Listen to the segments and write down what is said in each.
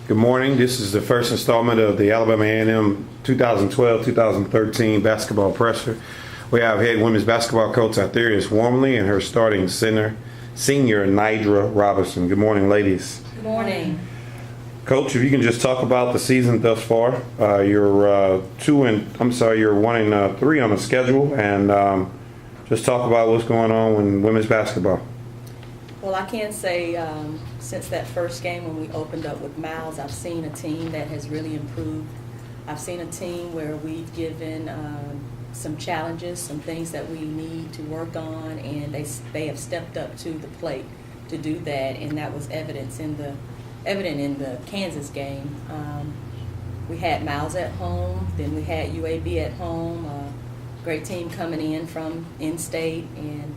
Good morning. This is the first installment of the Alabama A&M 2012-2013 basketball presser. We have head women's basketball coach Altherias Warmley and her starting center, senior NaDra Robertson. Good morning, ladies. Good morning. Coach, if you can just talk about the season thus far. You're 1-3 on the schedule, and just talk about what's going on in women's basketball. Well, I can say since that first game when we opened up with Miles, I've seen a team that has really improved. I've seen a team where we've given some challenges, some things that we need to work on, and they have stepped up to the plate to do that, and that was evident in the Kansas game. We had Miles at home, then we had UAB at home, great team coming in from in-state, and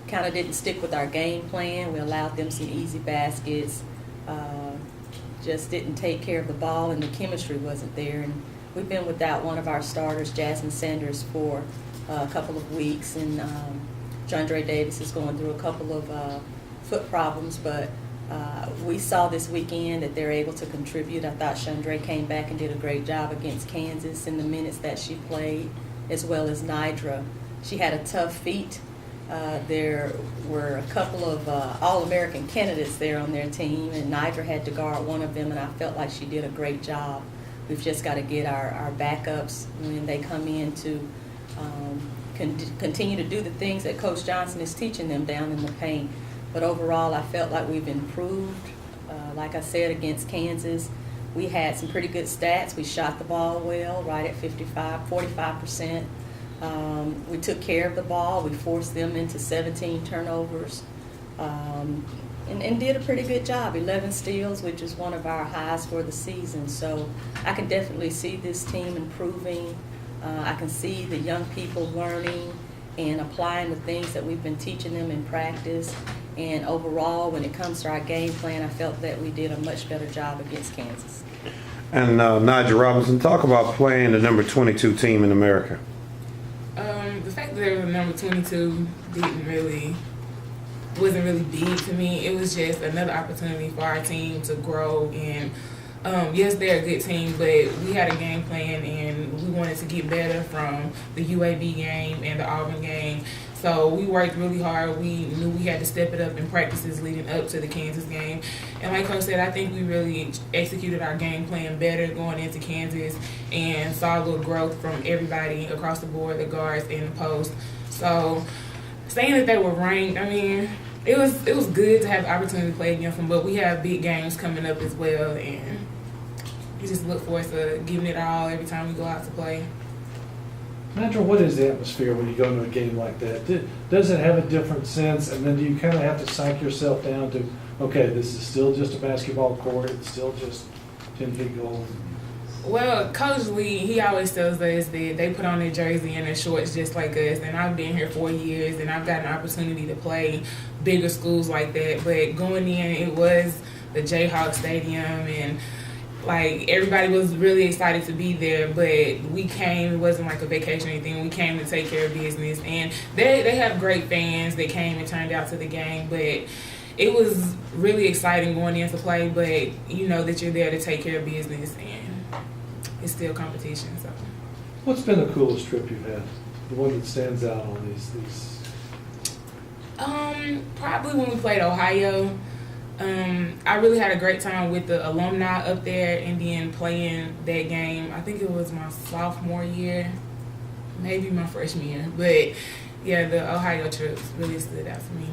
kind of didn't stick with our game plan. We allowed them some easy baskets, just didn't take care of the ball, and the chemistry wasn't there. And we've been without one of our starters, Jasmine Sanders, for a couple of weeks, and Chandra Davis is going through a couple of foot problems, but we saw this weekend that they're able to contribute. I thought Chandra came back and did a great job against Kansas in the minutes that she played, as well as NaDra. She had a tough feat. There were a couple of All-American candidates there on their team, and NaDra had to guard one of them, and I felt like she did a great job. We've just got to get our backups when they come in to continue to do the things that Coach Johnson is teaching them down in the paint. But overall, I felt like we've improved. Like I said, against Kansas, we had some pretty good stats. We shot the ball well, right at 45%. We took care of the ball. We forced them into 17 turnovers and did a pretty good job. 11 steals, which is one of our highs for the season. So I can definitely see this team improving. I can see the young people learning and applying the things that we've been teaching them in practice. And overall, when it comes to our game plan, I felt that we did a much better job against Kansas. And NaDra Robertson, talk about playing the number 22 team in America. The fact that they were number 22 wasn't really big to me. It was just another opportunity for our team to grow. And yes, they're a good team, but we had a game plan and we wanted to get better from the UAB game and the Auburn game. So we worked really hard. We knew we had to step it up in practices leading up to the Kansas game. And like Coach said, I think we really executed our game plan better going into Kansas and saw a little growth from everybody across the board, the guards and the post. So saying that they were ranked, I mean, it was good to have the opportunity to play against them, but we have big games coming up as well, and we just look forward to giving it our all every time we go out to play. NaDra, what is the atmosphere when you go to a game like that? Does it have a different sense? And then do you kind of have to psych yourself down to, okay, this is still just a basketball court, it's still just 10 feet goals? Well, Coach Lee, he always tells us that they put on their jersey and their shorts just like us. And I've been here 4 years, and I've got an opportunity to play bigger schools like that. But going in, it was the Jayhawk Stadium, and like everybody was really excited to be there, but we came, it wasn't like a vacation or anything, we came to take care of business. And they have great fans that came and turned out to the game, but it was really exciting going in to play, but you know that you're there to take care of business, and it's still competition. So What's been the coolest trip you've had? The one that stands out on these? Probably when we played Ohio. I really had a great time with the alumni up there, and then playing that game. I think it was my sophomore year, maybe my freshman year. But yeah, the Ohio trips really stood out to me.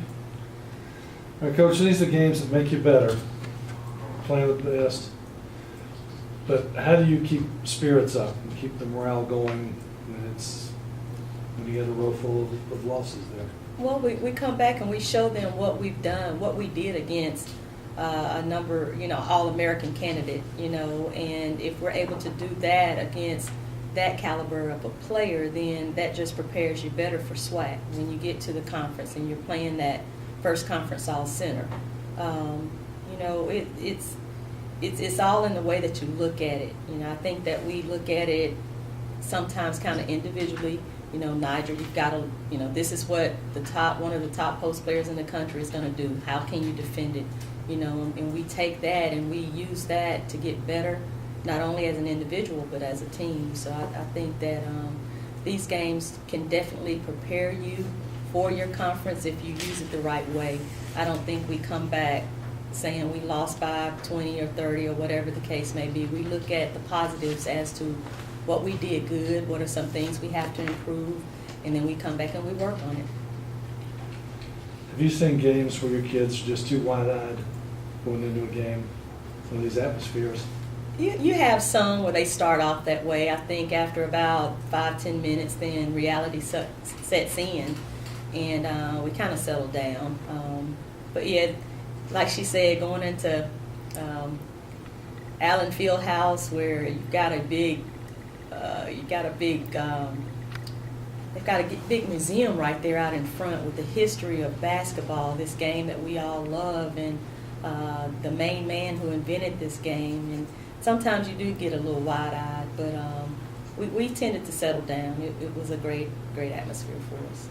All right, Coach, these are games that make you better, playing the best. But how do you keep spirits up and keep the morale going when you get a row full of losses there? Well, we come back and we show them what we've done, what we did against a number, All-American candidate, and if we're able to do that against that caliber of a player, then that just prepares you better for SWAC when you get to the conference and you're playing that first conference all center. It's all in the way that you look at it. I think that we look at it sometimes kind of individually. NaDra, you've got to, this is what one of the top post players in the country is going to do. How can you defend it? and we take that and we use that to get better, not only as an individual but as a team. So I think that these games can definitely prepare you for your conference if you use it the right way. I don't think we come back saying we lost by 20 or 30 or whatever the case may be. We look at the positives as to what we did good, what are some things we have to improve, and then we come back and we work on it. Have you seen games where your kids are just too wide-eyed going into a game in these atmospheres? You have some where they start off that way. I think after about 5-10 minutes, then reality sets in, and we kind of settle down. But yeah, like she said, going into Allen Fieldhouse, where you've got a big, they've got a big museum right there out in front with the history of basketball, this game that we all love, and the main man who invented this game. And sometimes you do get a little wide-eyed, but we tended to settle down. It was a great atmosphere for us.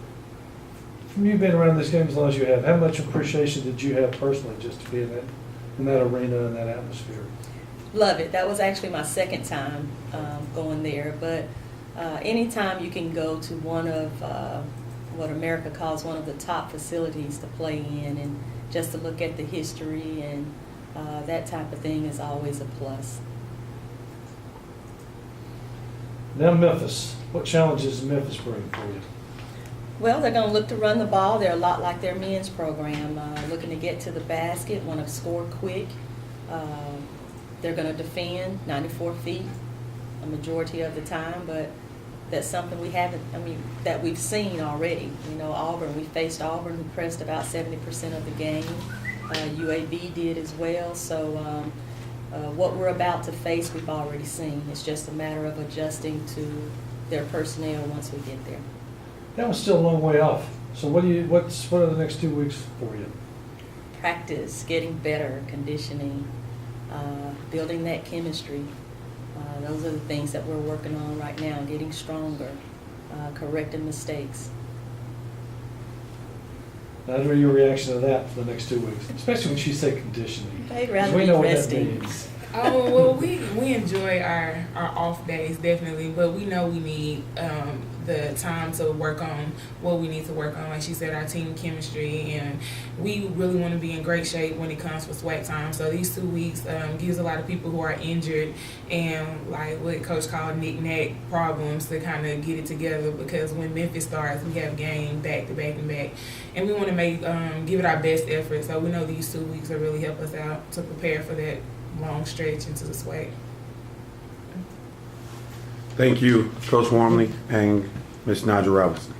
From you being around this game as long as you have, how much appreciation did you have personally just to be in that arena and that atmosphere? Love it. That was actually my second time going there, but anytime you can go to one of what America calls one of the top facilities to play in, and just to look at the history and that type of thing is always a plus. Now Memphis. What challenges does Memphis bring for you? Well, they're going to look to run the ball. They're a lot like their men's program, looking to get to the basket, want to score quick. They're going to defend 94 feet a majority of the time, but that's something that we've seen already. Auburn, we faced Auburn, who pressed about 70% of the game. UAB did as well. So what we're about to face, we've already seen. It's just a matter of adjusting to their personnel once we get there. That was still a long way off. So what are the next 2 weeks for you? Practice, getting better, conditioning, building that chemistry. Those are the things that we're working on right now, getting stronger, correcting mistakes. NaDra, your reaction to that for the next 2 weeks, especially when she said conditioning. I'd rather We be know what that resting. means. Oh, well, we enjoy our off days, definitely, but we know we need the time to work on what we need to work on. Like she said, our team chemistry, and we really want to be in great shape when it comes for SWAC time. So these 2 weeks gives a lot of people who are injured and like what Coach called knick-knack problems to kind of get it together, because when Memphis starts, we have game back to back and back, and we want to give it our best effort. So we know these 2 weeks will really help us out to prepare for that long stretch into the SWAC. Thank you, Coach Warmley and Ms. NaDra Robertson.